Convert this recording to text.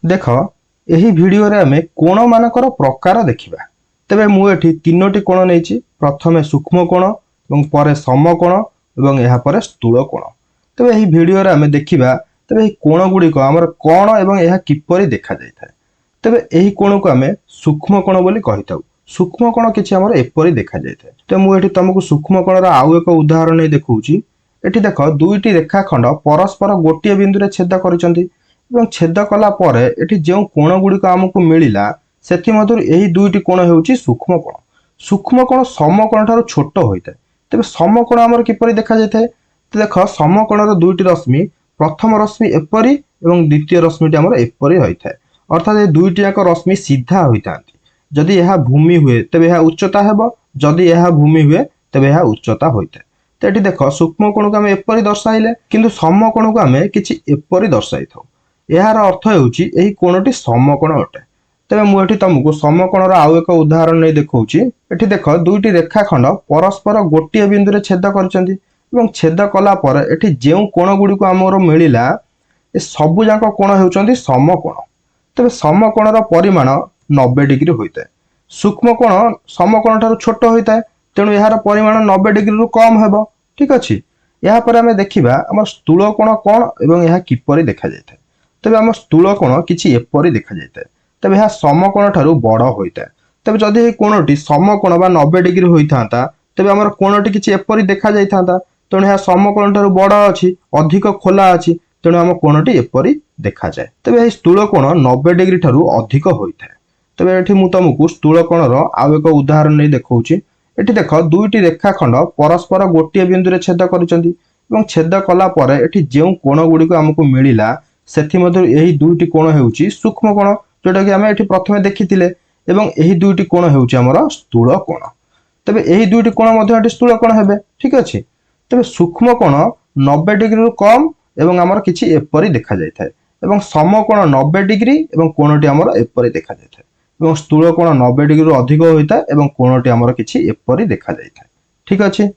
देख यही भिडियो रे आमे कोण मानकर प्रकार देखिबा। तेबे मु एठी तीनोटी कोण नेछि। प्रथमे सूक्ष्म कोण एवं परे समकोण एवं एहा परे स्थूल कोण। तेबे एही भिडियो रे आमे देखिबा तेबे एही कोण गुडी को हमर कोण एवं एहा किपरि देखा जायथाय। तेबे एही कोण को आमे सूक्ष्म कोण बोली कहिताउ। सूक्ष्म कोण किछि हमर एपरि देखा जायथाय। ते मु एठी तुमको सूक्ष्म कोण रा आउ एक उदाहरण नै देखौछि। एठी देख दुईटी रेखाखंड परस्पर गोटिए बिंदु रे छेद करिसंती एवं छेद कला परे एठी जेउ कोण गुडी को हमकु मिलिला सेथि मधुर एही दुईटी कोण हेउछि सूक्ष्म कोण। सूक्ष्म कोण समकोण ठारू छोट होइताय। तेबे समकोण हमर किपरि देखा जायथाय? ते देख समकोण रो दुईटी रश्मि प्रथम रश्मि एपरि एवं द्वितीय रश्मिटी हमर एपरि होइथाय। अर्थात ए दुईटी जाक रश्मि सीधा होइतांती। जदि यह भूमि हुए तेबे यह उच्चता हेबो, जदि यह भूमि हुए तेबे यह उच्चता होइताय। तो एठी देख सूक्ष्म कोण को आमे एपरि दर्शाइले किंतु समकोण को आमे किछि एपरि दर्शाइथौ। यार अर्थ हेउछि एही कोणटी समकोण अटे। तेबे मु एठी तुमको समकोणर आउ एक उदाहरण नै देखौछि। एठी देख दुईटी रेखाखंड परस्पर गोटिए बिंदु रे छेद करचंती एवं छेद कला परे एठी जेउ कोण गुडी को हमर मिलिला ए सबु जाक कोण हेउचंती समकोण। तेबे समकोणर परिमाण 90 डिग्री होइताय। सूक्ष्म कोण समकोण ठारू छोट होइताय, तेणु यार परिमाण 90 डिग्री रु कम हेबो। ठीक अछि। या पर आमे देखिबा हमर स्थूल कोण कोन एवं यह किपरि देखा जायथाय। तेबे हम स्थूल कोण किछि एपरि देखा जायथाय। तेबे यह समकोण ठारू बड़ होइताय। तेबे जदि ए कोणटी समकोण बा 90 डिग्री होइथांता तेबे हमर कोणटी किछि एपरि देखा जायथांता। तेणु यह समकोण ठारू बड़ अछि, अधिक खोला अछि, तेणु हम कोणटी एपरि देखा जाय। तेबे ए स्थूल कोण 90 डिग्री ठारू अधिक होइथाय। तेबे एठी मु तुमको स्थूल कोणर आउ एक उदाहरण नै देखौछि। एठी देख दुईटी रेखाखंड परस्पर गोटिए बिंदु रे छेद करिसंती एवं छेद कला परे एठी जेउ कोण गुडी को हमकु मिलिला सेथि मधुर एही दुईटी कोण हेउछि सूक्ष्म कोण, जोटा कि हमें एठी प्रथमे देखिथिले एवं एही दुईटी कोण हेउछि हमर स्थूल कोण। तबे एही दुईटी कोण मध्ये एठी स्थूल कोण हेबे। ठीक अछि। तबे सूक्ष्म कोण 90 डिग्री रु कम एवं हमर किछि एपरि देखा जायथाय एवं समकोण 90 डिग्री एवं कोणटी हमर एपरि देखा जायथाय एवं स्थूल कोण 90 डिग्री रु अधिक होइता एवं कोणटी हमर किछि एपरि देखा जायथाय। ठीक अछि।